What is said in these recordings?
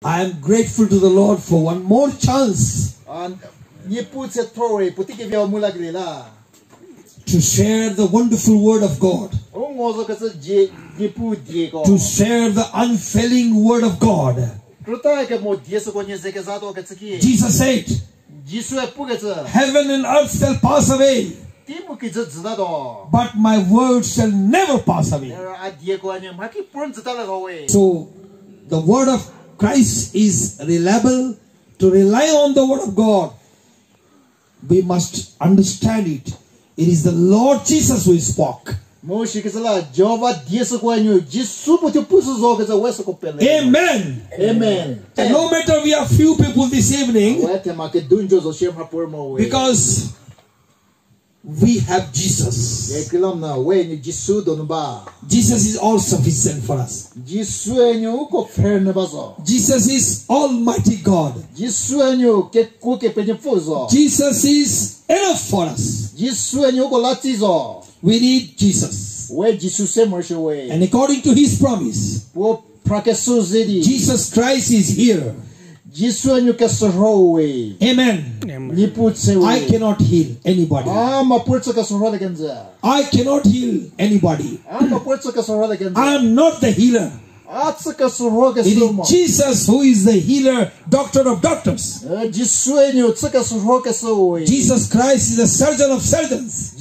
I am grateful to the Lord for one more chance to share the wonderful word of God, to share the unfailing word of God. Jesus said, heaven and earth shall pass away, but my word shall never pass away. So the word of Christ is reliable. To rely on the word of God, we must understand it. It is the Lord Jesus who spoke. Amen. Amen. And no matter we are few people this evening, because we have Jesus. Jesus is all sufficient for us. Jesus is Almighty God. Jesus is enough for us. We need Jesus. And according to His promise, Jesus Christ is here. Amen. I cannot heal anybody. I cannot heal anybody. I am not the healer. It is Jesus who is the healer, doctor of doctors. Jesus Christ is the surgeon of surgeons.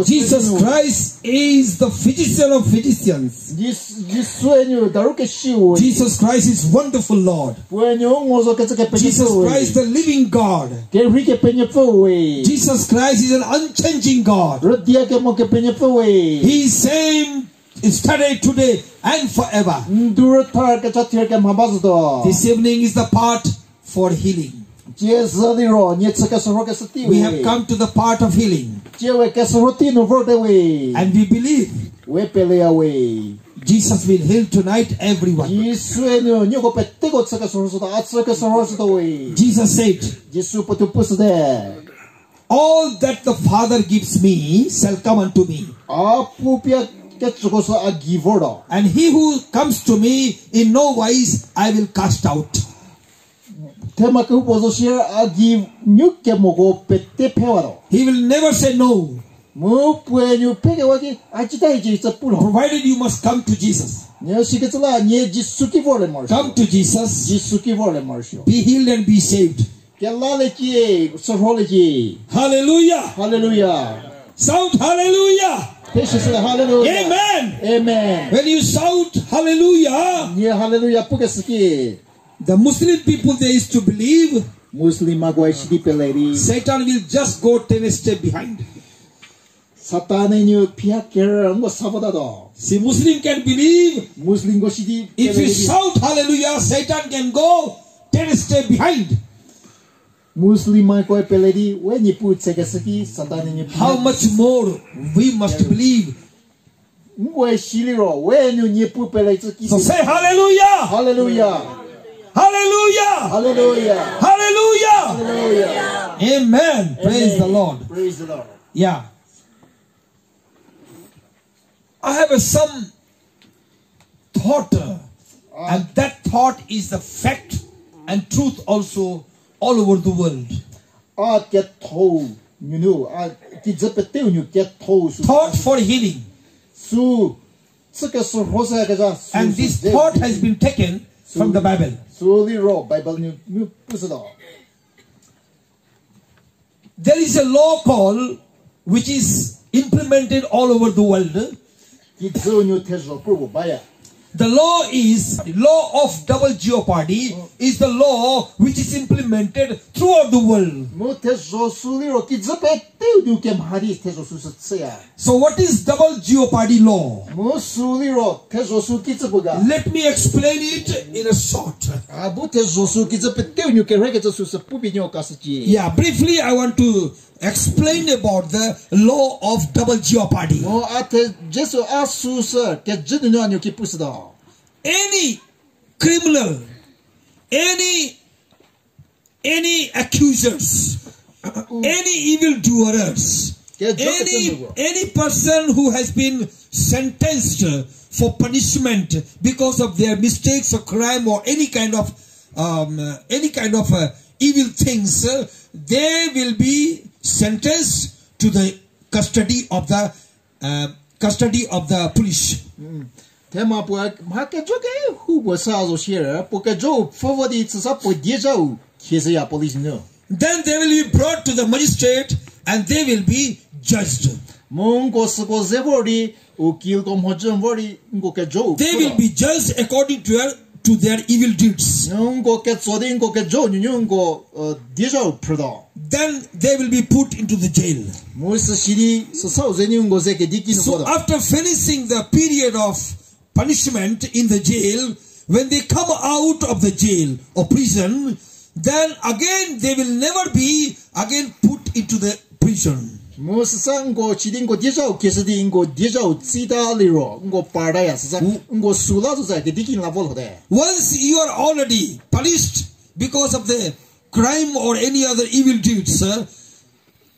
Jesus Christ is the physician of physicians. Jesus Christ is wonderful Lord. Jesus Christ the living God. Jesus Christ is an unchanging God. He is same yesterday, today, and forever. This evening is the part for healing. We have come to the part of healing. And we believe Jesus will heal tonight everyone. Jesus said, all that the Father gives me shall come unto me. And he who comes to me in no wise I will cast out. He will never say no, provided you must come to Jesus. Come to Jesus, be healed and be saved. Hallelujah. Hallelujah. Shout hallelujah. Hallelujah. Amen. Amen. When you shout hallelujah, the Muslim people, they used to believe Satan will just go 10 steps behind. See, Muslim can believe if you shout hallelujah, Satan can go 10 steps behind. How much more we must believe. So say hallelujah. Hallelujah. Hallelujah. Hallelujah. Hallelujah. Hallelujah. Amen. Praise the Lord. Praise the Lord. Yeah. I have some thought, and that thought is the fact and truth also all over the world. Thought for healing. And this thought has been taken from the Bible. There is a law called, which is implemented all over the world. The law is law of double jeopardy, is the law which is implemented throughout the world. So what is double jeopardy law? Let me explain it in a short. Yeah, briefly I want to explain about the law of double jeopardy. Any criminal, any accusers, any evildoers, Any person who has been sentenced for punishment because of their mistakes or crime or any kind of evil things, they will be sentenced to the custody of the police. Tema po hake joke hu bo sa zo share porque jo forward sa po deja kiese ya police no. Then they will be brought to the magistrate and they will be judged. Mongo sko zebori ukil kom hojon bori ngo ke jo. They will be judged according to their evil deeds. Ngo ke zode ngo ke jo ngo deja prodo. Then they will be put into the jail. So after finishing the period of punishment in the jail, when they come out of the jail or prison, then again they will never be again put into the prison. Once you are already punished because of the crime or any other evil deeds,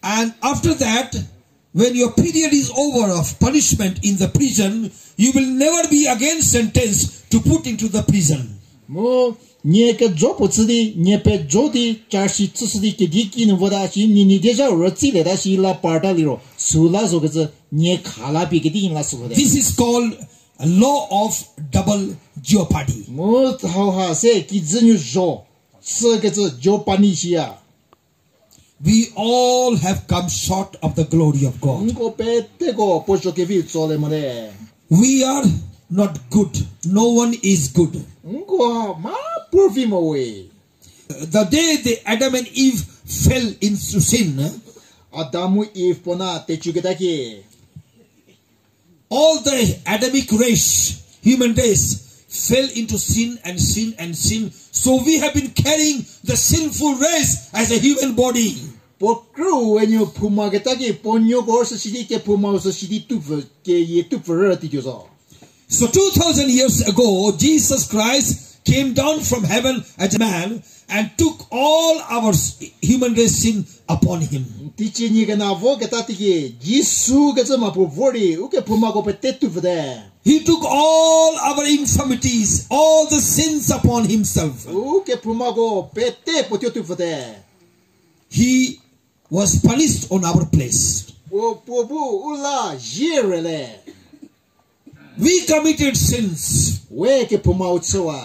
and after that, when your period is over of punishment in the prison, you will never be again sentenced to put into the prison. This is called a law of double jeopardy. We all have come short of the glory of God. We are not good. No one is good. The day the Adam and Eve fell into sin, all the Adamic race, human race, fell into sin and sin and sin. So we have been carrying the sinful race as a human body. So 2000 years ago, Jesus Christ came down from heaven as a man and took all our human race sin upon him. He took all our infirmities, all the sins upon himself. He was punished on our place. We committed sins.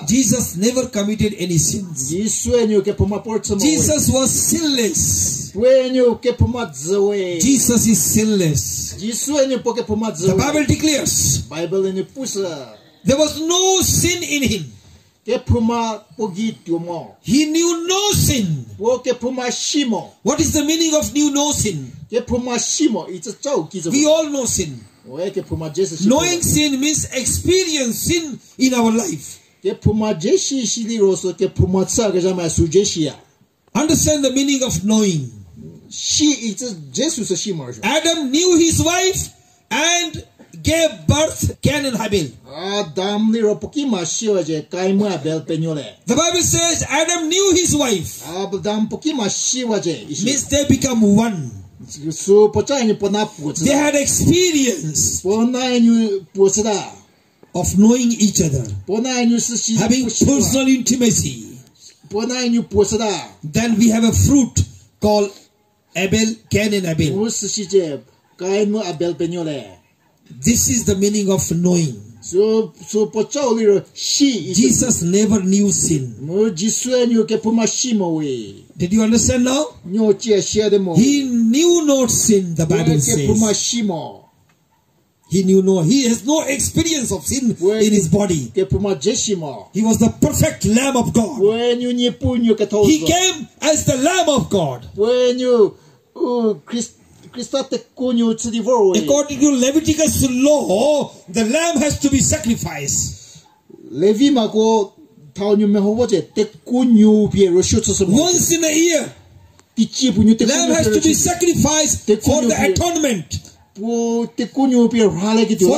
Jesus never committed any sins. Jesus was sinless. Jesus is sinless. The Bible declares there was no sin in him. He knew no sin. What is the meaning of knew no sin? We all know sin. Knowing sin means experience sin in our life. Understand the meaning of knowing. Adam knew his wife and gave birth Cain and Abel. The Bible says Adam knew his wife. Means they become one. They had experience of knowing each other, having personal intimacy. Then we have a fruit called Abel, Cain and Abel. This is the meaning of knowing. Jesus never knew sin. Did you understand now? He knew not sin, the Bible says. He knew no. He has no experience of sin in his body. He was the perfect Lamb of God. He came as the Lamb of God. According to Leviticus law, the lamb has to be sacrificed. Once in a year, lamb has to be sacrificed for the atonement, for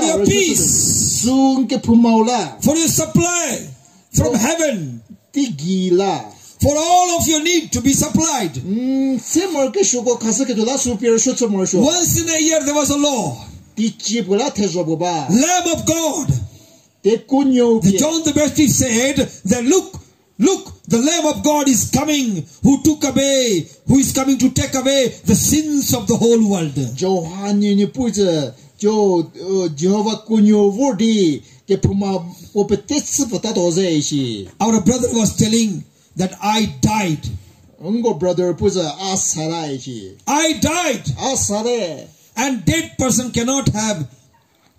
your peace, for your supply from heaven. for all of your need to be supplied. 세멀 게 쇼고 가서 게 돌아 수피를 쇼처 멀쇼. Once in a year there was a law. 디치불아 태조보바. Lamb of God. 대군요. John the Baptist said that look, the Lamb of God is coming, who is coming to take away the sins of the whole world. 요한이 뿌저 저 여호와 군요 워디 게 푸마 오페테스부터 도제시. Our brother was telling that I died. 응고 brother 뿌저 아사라이시. I died. 아사레. And dead person cannot have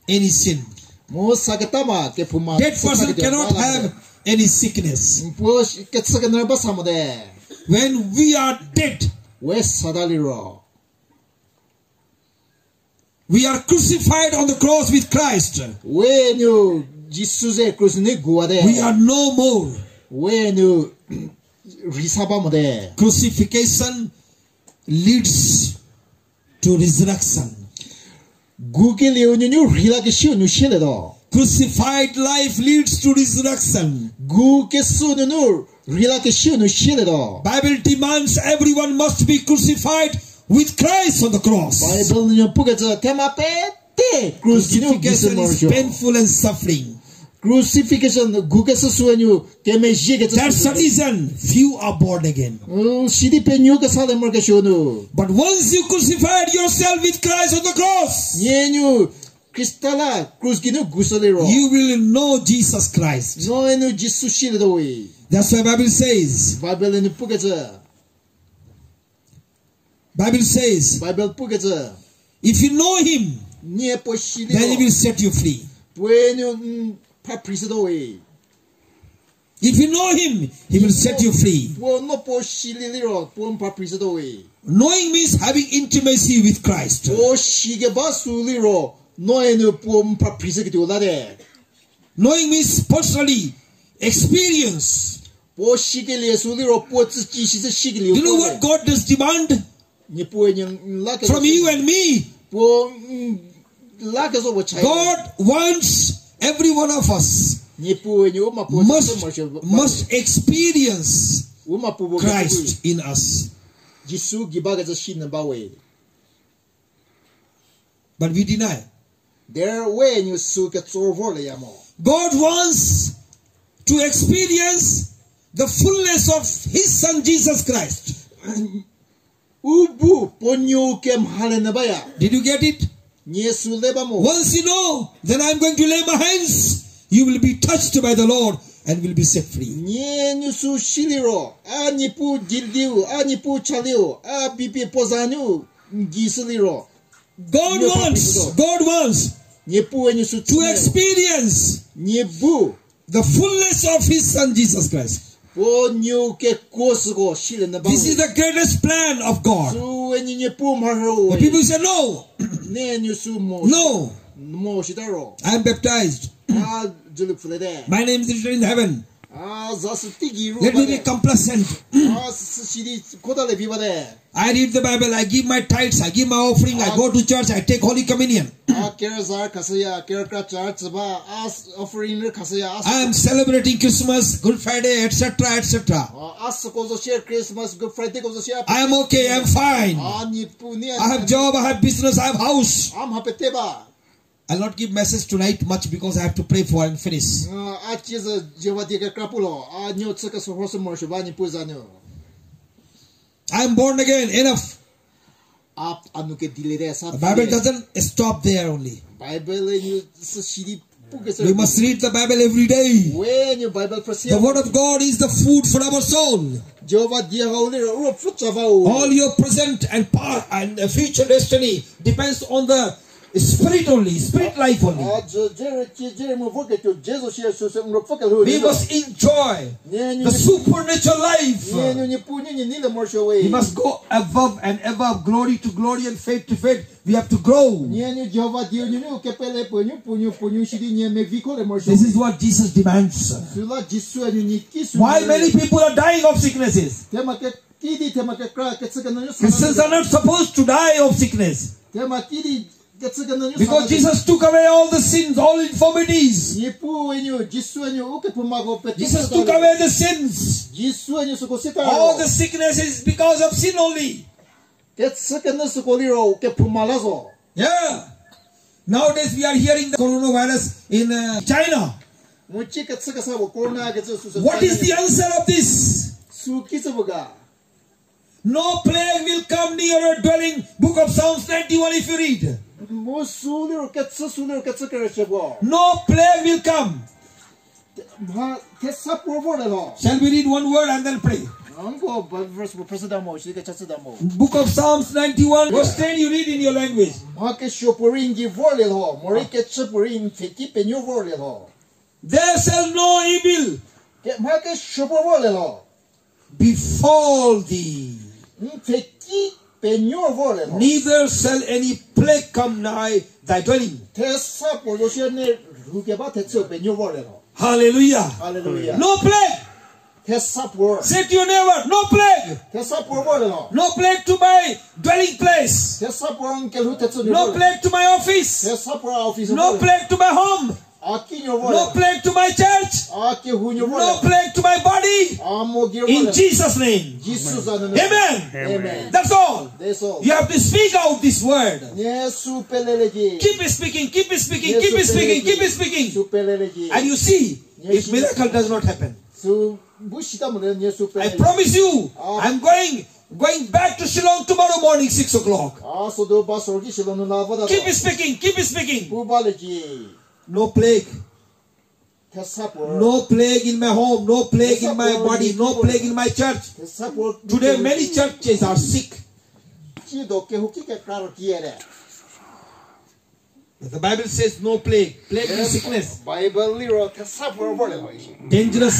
any sin. 뭐 사겠다마 게 푸마. Dead person cannot have any sickness. 뭐 깨츠게 nerva 사모데. When we are dead, 왜 사달리로. we are crucified on the cross with Christ. 왜뉴 지수제 크루스니 구하데. We are no more. 왜뉴 리사바모데. Crucifixion leads to resurrection. 구겔리오뉴 리라게 시오뉴 실레도. Crucified life leads to resurrection. 구게수누 리라게 시오뉴 실레도. Bible demands everyone must be crucified with Christ on the cross. 바이블은요 뿌게저 테마페테 크루시뉴 Crucifixion is 기스모르쇼. painful and suffering. Crucifixion 구게스 수에뉴 게메지게 That's the reason few are born again. 시디페뉴 게 사데모르게 쇼누. But once you crucified yourself with Christ on the cross, 예뉴 크리스탈라 크루스기누 구설리로. you will know Jesus Christ. 노에누 지수 실도이. That's why Bible says, 바이블은요 뿌게저. Bible says, 바이블 뿌게저. if you know him, 니에 포실리로. then he will set you free. 부에뉴 파프리스도이. If you know him, he will set you free. 부노 포실리로 부온 파프리스도이. Knowing means having intimacy with Christ. 포시게 바술리로 노에누 부온 파프리스게 되오다데. Knowing means personally experience. 포시게 예술리로 포츠 지시스 시기리오. You know what God does demand from you and me? God wants every one of us must experience Christ in us. But we deny. God wants to experience the fullness of His Son Jesus Christ. Did you get it? Once you know, then I am going to lay my hands. You will be touched by the Lord and will be set free. God wants to experience the fullness of His Son Jesus Christ. This is the greatest plan of God. The people say no. No. I am baptized. My name is written in heaven. Let me be complacent. I read the Bible, I give my tithes, I give my offering, I go to church, I take Holy Communion. I am celebrating Christmas, Good Friday, etc., etc. I am okay, I am fine. I have job, I have business, I have house. I'll not give message tonight much because I have to pray for and finish. I am born again, enough. The Bible doesn't stop there only. We must read the Bible every day. The Word of God is the food for our soul. All your present and past and future destiny depends on the Spirit only, spirit life only. We must enjoy the supernatural life. We must go above and above, glory to glory and faith to faith. We have to grow. This is what Jesus demands. Why many people are dying of sicknesses? Christians are not supposed to die of sickness. Because Jesus took away all the sins, all infirmities. Jesus took away the sins. All the sickness is because of sin only. Yeah. Nowadays we are hearing the coronavirus in China. What is the answer of this? No plague will come near your dwelling. Book of Psalms 91 if you read. No plague will come. Shall we read one word and then pray? Book of Psalms 91 verse 10 you read in your language. There shall no evil befall thee, neither shall any plague come nigh thy dwelling. Hallelujah. Hallelujah. No plague. Say to your neighbor, no plague. No plague to my dwelling place. No plague to my office. No plague to my home. No plague to my church. No plague to my body. In Jesus' name. Amen. Amen. That's all. You have to speak out this word. Keep speaking, keep speaking, keep speaking, keep speaking. And you see, if miracle does not happen. I promise you, I'm going back to Shillong tomorrow morning 6 o'clock. Keep speaking, keep speaking. No plague. No plague in my home, no plague in my body, no plague in my church. Today many churches are sick. But the Bible says no plague. Plague is sickness. Dangerous.